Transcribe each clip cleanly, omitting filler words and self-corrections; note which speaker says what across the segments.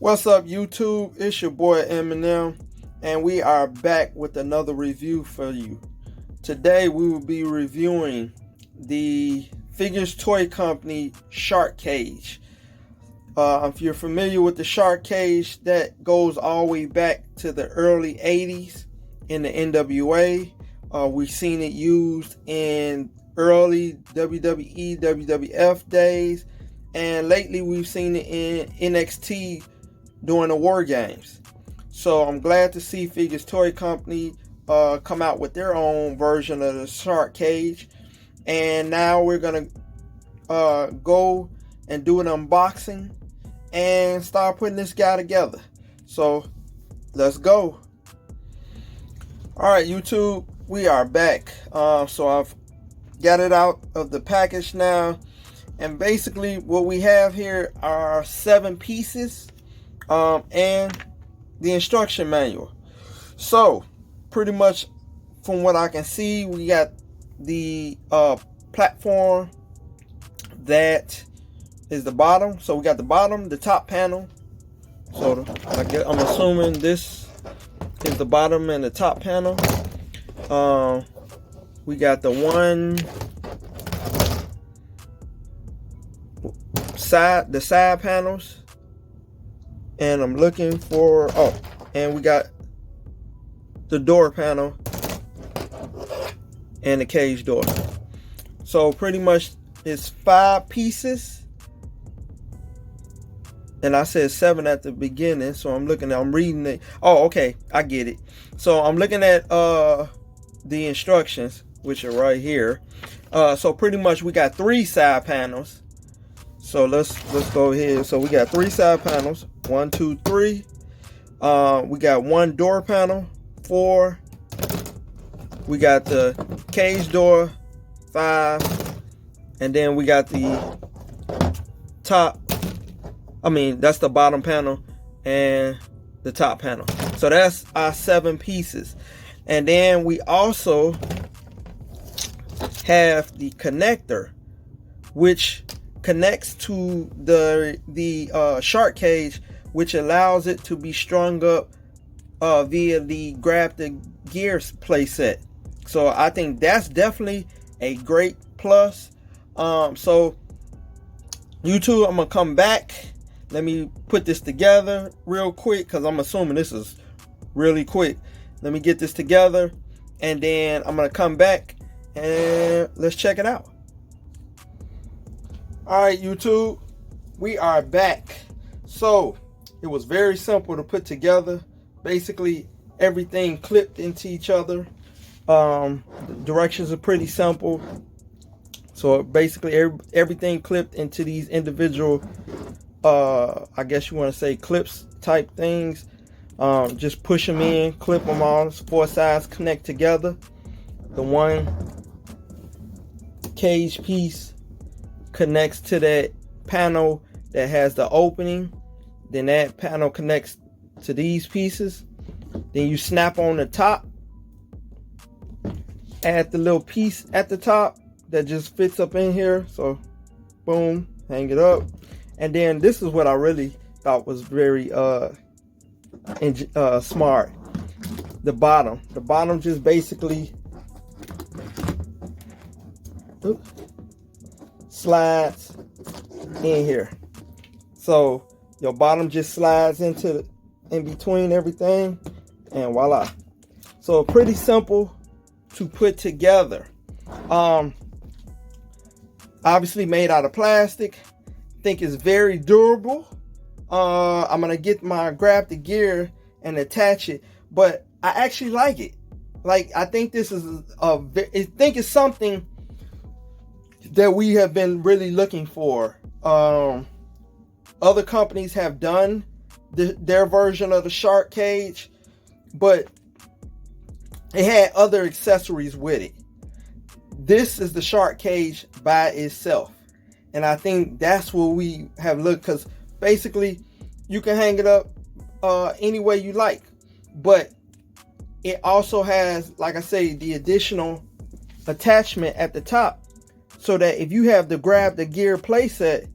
Speaker 1: What's up, YouTube? It's your boy Eminem, and we are back with another review for you. Today we will be reviewing the Figures Toy Company Shark Cage. If you're familiar with the Shark Cage, that goes all the way back to the early 80s in the NWA. We've seen it used in early WWE, WWF days, and lately we've seen it in NXT during the War Games. So I'm glad to see Figures Toy Company come out with their own version of the Shark Cage. And now we're going to go and do an unboxing and start putting this guy together. So let's go. Alright, YouTube, we are back. So I've got it out of the package now. And basically what we have here are 7 pieces. And the instruction manual. So pretty much from what I can see, we got the platform that is the bottom. So we got the bottom, the top panel. So I'm assuming this is the bottom and the top panel. We got the side panels. And I'm looking for, and we got the door panel and the cage door. So pretty much it's 5 pieces. And I said 7 at the beginning, so I'm reading it. Oh, okay, I get it. So I'm looking at the instructions, which are right here. So pretty much we got 3 side panels. So let's go ahead. So we got 3 side panels. 1, 2, 3. We got 1 door panel. 4. We got the cage door. 5. And then we got the that's the bottom panel and the top panel. So that's our 7 pieces. And then we also have the connector, which connects to the Shark Cage, which allows it to be strung up via the grab the gears playset. So I think that's definitely a great plus. So YouTube, I'm gonna come back. Let me put this together real quick because I'm assuming this is really quick. Let me get this together and then I'm gonna come back and let's check it out. Alright, YouTube, we are back. So it was very simple to put together. Basically everything clipped into each other. The directions are pretty simple. So basically everything clipped into these individual I guess you want to say clips type things. Just push them in, clip them all, 4 sides connect together. The one cage piece connects to that panel that has the opening. Then that panel connects to these pieces. Then you snap on the top, add the little piece at the top that just fits up in here. So boom, hang it up. And then this is what I really thought was very smart. The bottom just basically slides in here. So your bottom just slides in between everything, and voila. So pretty simple to put together. Obviously made out of plastic. Think it's very durable. I'm gonna get my grab the gear and attach it, but I actually like it. Like, I think this is I think it's something that we have been really looking for. Other companies have done their version of the Shark Cage, but it had other accessories with it. This is the Shark Cage by itself, and I think that's what we have looked, because basically you can hang it up any way you like, but it also has, like I say, the additional attachment at the top, so that if you have the grab the gear playset,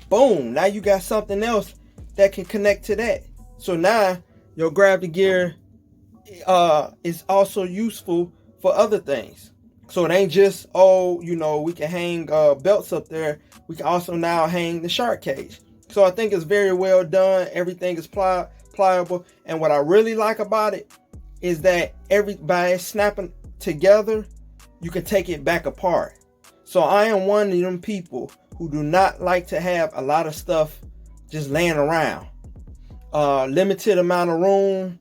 Speaker 1: boom, now you got something else that can connect to that. So now your gravity gear is also useful for other things. So it ain't just, oh, you know, we can hang belts up there. We can also now hang the shark cage. So I think it's very well done. Everything is pliable. And what I really like about it is that by snapping together, you can take it back apart. So I am one of them people who do not like to have a lot of stuff just laying around. Limited amount of room,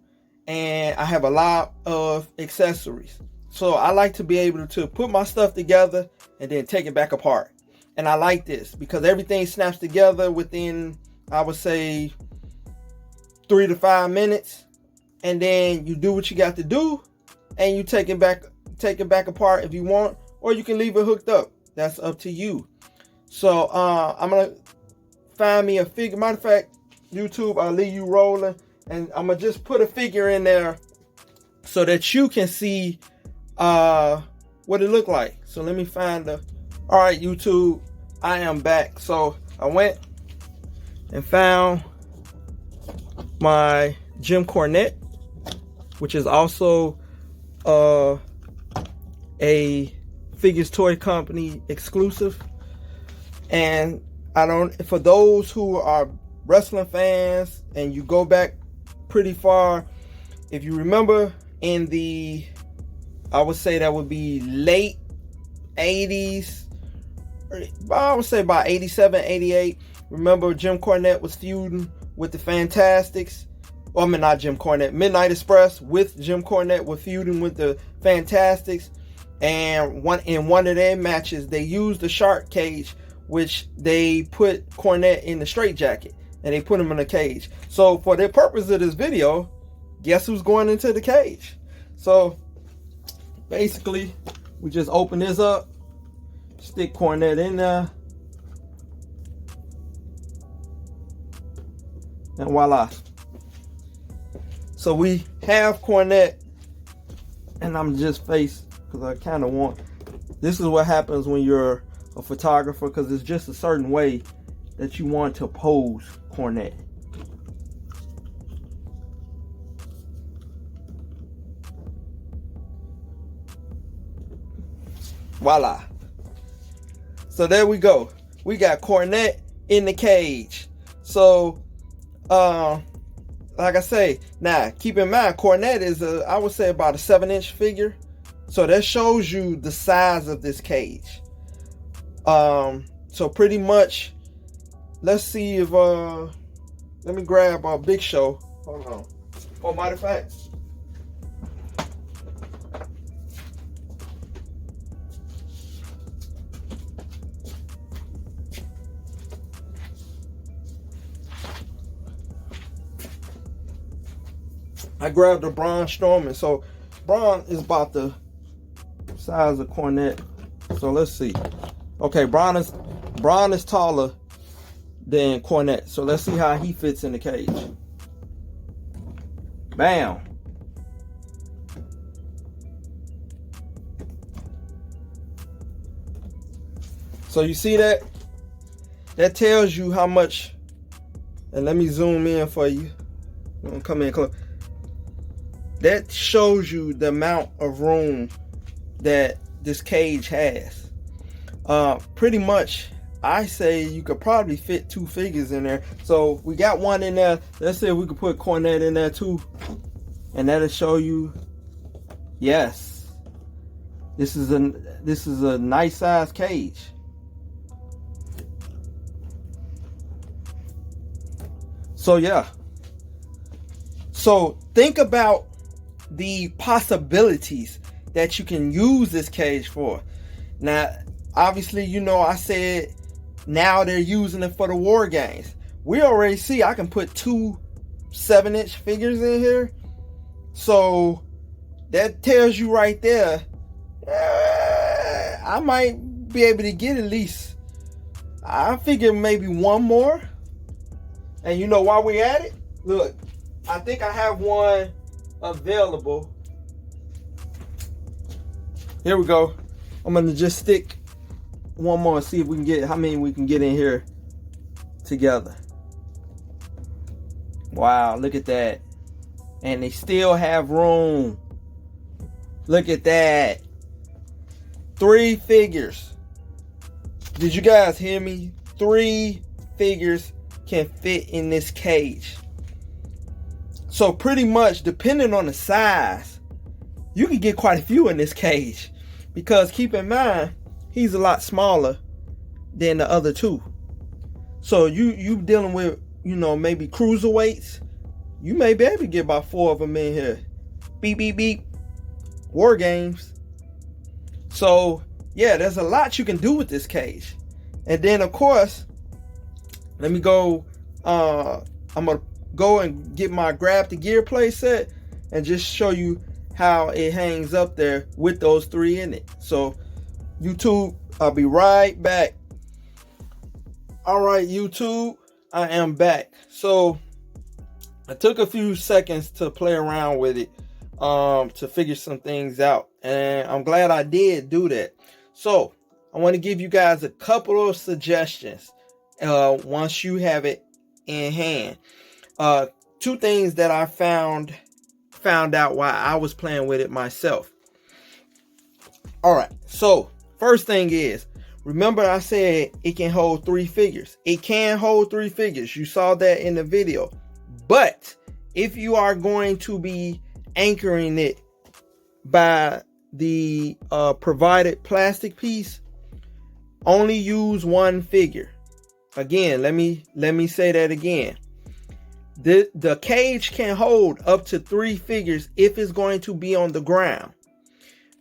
Speaker 1: and I have a lot of accessories. So I like to be able to put my stuff together and then take it back apart. And I like this because everything snaps together within, I would say, 3 to 5 minutes. And then you do what you got to do, and you take it back apart if you want, or you can leave it hooked up. That's up to you. So I'm gonna find me a figure. Matter of fact, YouTube, I'll leave you rolling, and I'm gonna just put a figure in there so that you can see what it looked like. So let me find the. All right, YouTube, I am back. So I went and found my Jim Cornette, which is also a Figures Toy Company exclusive. And for those who are wrestling fans and you go back pretty far, if you remember in the, I would say that would be late 80s, I would say about 87, 88. Remember Jim Cornette was feuding with the Fantastics. Well, I mean, not Jim Cornette. Midnight Express with Jim Cornette were feuding with the Fantastics. And in one of their matches, they used the shark cage, which they put Cornette in the straitjacket. And they put him in a cage. So for the purpose of this video, guess who's going into the cage? So basically, we just open this up, stick Cornette in there, and voila. So we have Cornette, and I'm just face, because I kind of want, this is what happens when you're a photographer, because it's just a certain way that you want to pose Cornette. Voila. So there we go. We got Cornette in the cage. So, like I say, now keep in mind, Cornette is I would say about a 7-inch figure. So that shows you the size of this cage. So pretty much, let's see if, let me grab Big Show. Hold on. Oh, matter of fact, I grabbed a Braun Strowman. So Braun is about the size of Cornette. So let's see. Okay, Braun is taller than Cornette. So let's see how he fits in the cage. Bam. So you see that? That tells you how much, and let me zoom in for you. I'm gonna come in close. That shows you the amount of room that this cage has. Pretty much, I say you could probably fit 2 figures in there. So we got one in there. Let's see if we could put Cornette in there too. And that'll show you, yes, this is a nice size cage. So yeah. So think about the possibilities that you can use this cage for. Now, obviously, you know, I said now they're using it for the war games. We already see I can put 2 7-inch figures in here. So that tells you right there, I might be able to get at least, I figure maybe one more. And you know, while we're at it, look, I think I have one available. Here we go. I'm gonna just stick one more and see if we can get how many we can get in here together. Wow, look at that. And they still have room. Look at that. 3 figures. Did you guys hear me? 3 figures can fit in this cage. So pretty much, depending on the size, you can get quite a few in this cage. Because keep in mind, he's a lot smaller than the other 2. So you dealing with, maybe cruiserweights. You may be able to get about 4 of them in here. Beep, beep, beep. War games. So, yeah, there's a lot you can do with this cage. And then, of course, let me go. I'm going to go and get my Grab the Gear playset and just show you how it hangs up there with those 3 in it. So, YouTube, I'll be right back. All right, YouTube, I am back. So, I took a few seconds to play around with it to figure some things out. And I'm glad I did do that. So, I want to give you guys a couple of suggestions once you have it in hand. 2 things that I found out while I was playing with it myself. All right, so first thing is, remember I said it can hold 3 figures. It can hold 3 figures. You saw that in the video. But if you are going to be anchoring it by the provided plastic piece, only use 1 figure. Again, let me say that again. The cage can hold up to 3 figures if it's going to be on the ground.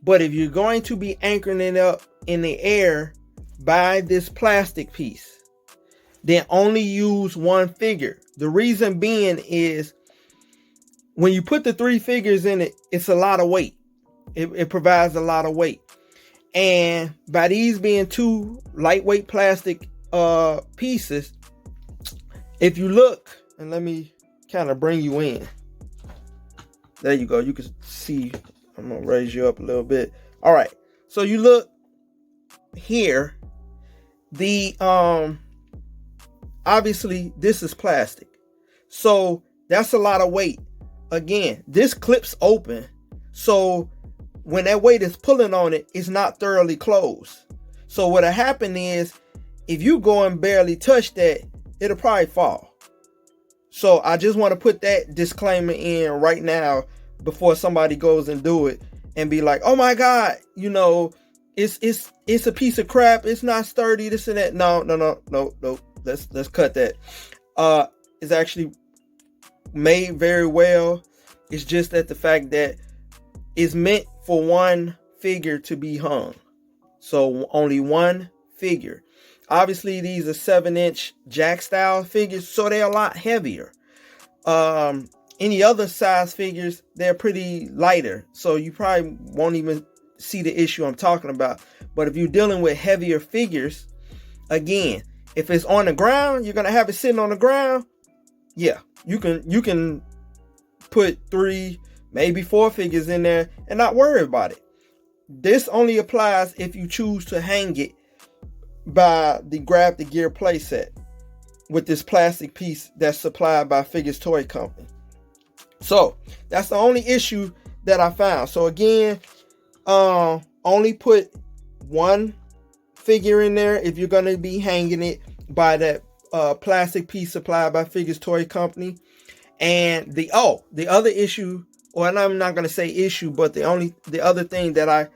Speaker 1: But if you're going to be anchoring it up in the air by this plastic piece, then only use 1 figure. The reason being is when you put the 3 figures in it, it's a lot of weight. It provides a lot of weight. And by these being 2 lightweight plastic pieces, if you look, and let me kind of bring you in. There you go. You can see. I'm going to raise you up a little bit. All right. So you look here. The obviously this is plastic. So that's a lot of weight. Again, this clips open. So when that weight is pulling on it, it's not thoroughly closed. So what'll happen is if you go and barely touch that, it'll probably fall. So I just want to put that disclaimer in right now before somebody goes and do it and be like, oh my God, it's a piece of crap. It's not sturdy, this and that. No. Let's cut that. It's actually made very well. It's just that the fact that it's meant for 1 figure to be hung. So only 1 figure. Obviously, these are 7-inch jack style figures, so they're a lot heavier. Any other size figures, they're pretty lighter, so you probably won't even see the issue I'm talking about. But if you're dealing with heavier figures, again, if it's on the ground, you're gonna have it sitting on the ground. Yeah, you can put 3, maybe 4 figures in there and not worry about it. This only applies if you choose to hang it by the Grab the Gear playset with this plastic piece that's supplied by Figures Toy Company. So that's the only issue that I found. So again, only put 1 figure in there if you're going to be hanging it by that plastic piece supplied by Figures Toy Company. And the other issue, or I'm not going to say issue, but the other thing that I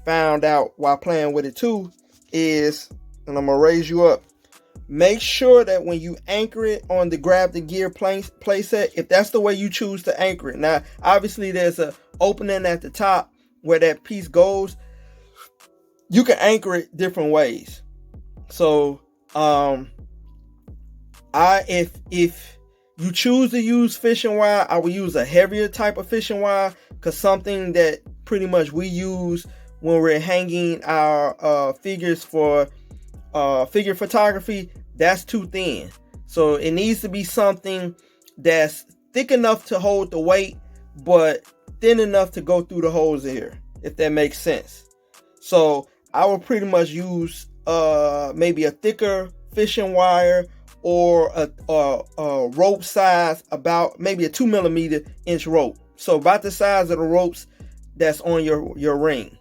Speaker 1: found out while playing with it too is, and I'm going to raise you up, make sure that when you anchor it on the Grab the Gear playset, if that's the way you choose to anchor it. Now, obviously there's an opening at the top where that piece goes. You can anchor it different ways. So, if you choose to use fishing wire, I will use a heavier type of fishing wire, because something that pretty much we use when we're hanging our figures for figure photography, that's too thin. So it needs to be something that's thick enough to hold the weight, but thin enough to go through the holes here, if that makes sense. So I will pretty much use maybe a thicker fishing wire or a rope size, about maybe a 2mm rope. So about the size of the ropes that's on your ring.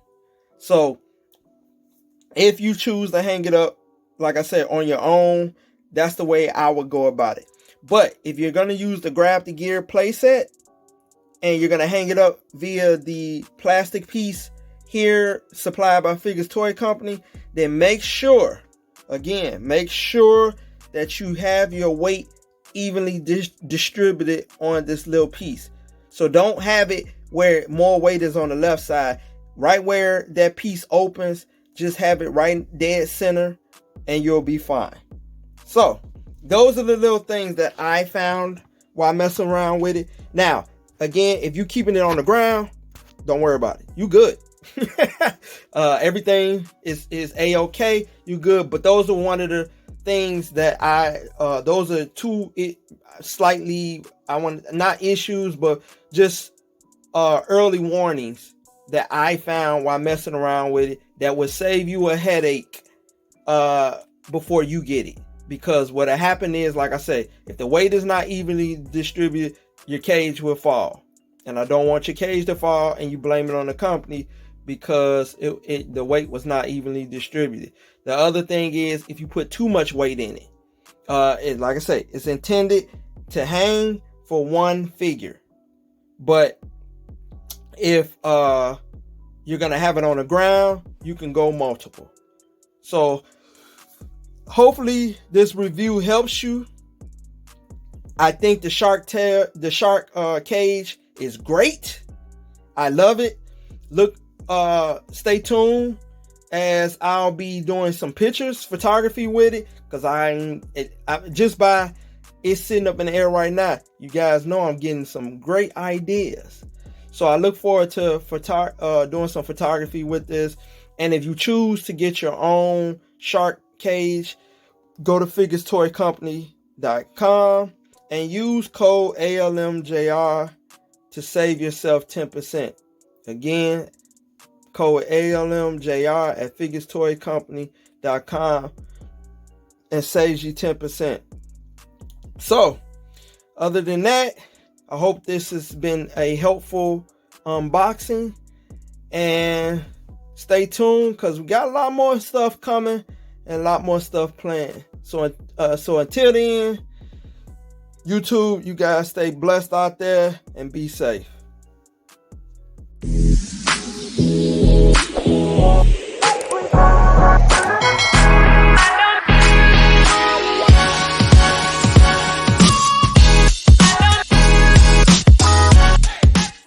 Speaker 1: So if you choose to hang it up, like I said, on your own, that's the way I would go about it. But if you're going to use the Grab the Gear playset and you're going to hang it up via the plastic piece here supplied by Figures Toy Company, then make sure that you have your weight evenly distributed on this little piece. So don't have it where more weight is on the left side. Right where that piece opens, just have it right dead center and you'll be fine. So those are the little things that I found while messing around with it. Now, again, if you're keeping it on the ground, don't worry about it. You good. Everything is a-okay. You good. But those are one of the things that those are two slightly, not issues, but just early warnings that I found while messing around with it that would save you a headache before you get it. Because what happened is, like I say, if the weight is not evenly distributed, your cage will fall. And I don't want your cage to fall and you blame it on the company because the weight was not evenly distributed. The other thing is, if you put too much weight in it, like I say, it's intended to hang for one figure. But if you're going to have it on the ground, you can go multiple. So hopefully this review helps you. I think the shark cage is great. I love it. Stay tuned as I'll be doing some photography with it, because I just by it sitting up in the air right now, you guys know I'm getting some great ideas. So I look forward to doing some photography with this. And if you choose to get your own shark cage, go to figurestoycompany.com and use code ALMJR to save yourself 10%. Again, code ALMJR at figurestoycompany.com and saves you 10%. So, other than that, I hope this has been a helpful unboxing, and stay tuned because we got a lot more stuff coming and a lot more stuff planned. So until then, YouTube, you guys stay blessed out there and be safe.